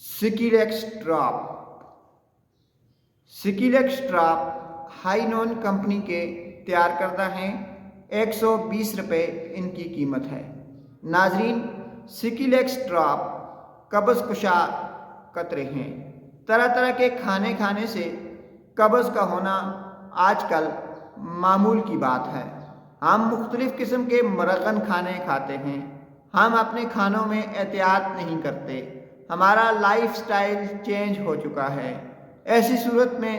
सिकिलेक्स drop. सिकिलेक्स drop हाई नॉन कंपनी के तैयार करता है। 120 रुपये इनकी कीमत है। नाजरीन, सिकिलेक्स ड्रॉप कब्ज़ कुशा कतरे हैं। तरह तरह के खाने खाने से कब्ज़ का होना आजकल मामूल की बात है। हम मुख्तलिफ़ किस्म के मरगन खाने खाते हैं। हम अपने खानों में एहतियात नहीं करते। हमारा लाइफ स्टाइल चेंज हो चुका है। ऐसी सूरत में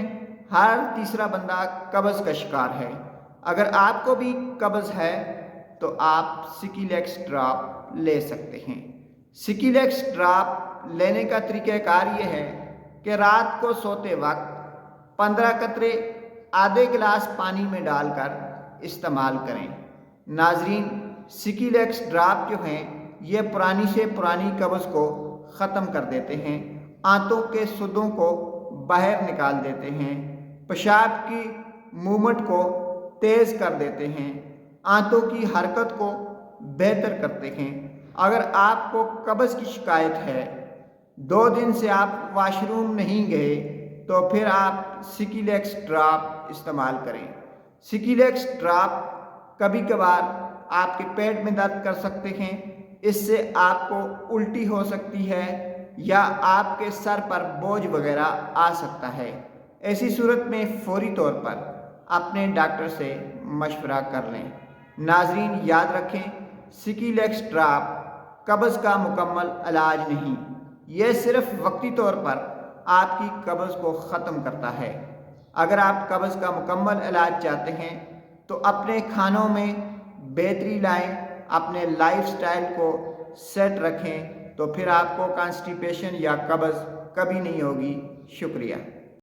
हर तीसरा बंदा कब्ज़ का शिकार है। अगर आपको भी कब्ज़ है तो आप सिकिलेक्स ड्रॉप ले सकते हैं। सिकिलेक्स ड्रॉप लेने का तरीक़ाकार ये है कि रात को सोते वक्त 15 कतरे आधे गिलास पानी में डालकर इस्तेमाल करें। नाजरीन, सिकिलेक्स ड्रॉप जो हैं ये पुरानी से पुरानी कब्ज़ को ख़त्म कर देते हैं, आंतों के सुदों को बाहर निकाल देते हैं, पेशाब की मूवमेंट को तेज़ कर देते हैं, आंतों की हरकत को बेहतर करते हैं। अगर आपको कब्ज़ की शिकायत है, 2 दिन से आप वाशरूम नहीं गए, तो फिर आप सिकिलेक्स ड्रॉप इस्तेमाल करें। सिकिलेक्स ड्रॉप कभी कभार आपके पेट में दर्द कर सकते हैं, इससे आपको उल्टी हो सकती है या आपके सर पर बोझ वगैरह आ सकता है। ऐसी सूरत में फौरी तौर पर अपने डॉक्टर से मशवरा कर लें। नाजरीन, याद रखें, सिकिलेक्स ड्रॉप कब्ज़ का मुकम्मल इलाज नहीं, यह सिर्फ वक्ती तौर पर आपकी कब्ज़ को ख़त्म करता है। अगर आप कब्ज़ का मुकम्मल इलाज चाहते हैं तो अपने खानों में बेहतरी लाएं, अपने लाइफ स्टाइल को सेट रखें, तो फिर आपको कॉन्स्टिपेशन या कब्ज़ कभी नहीं होगी। शुक्रिया।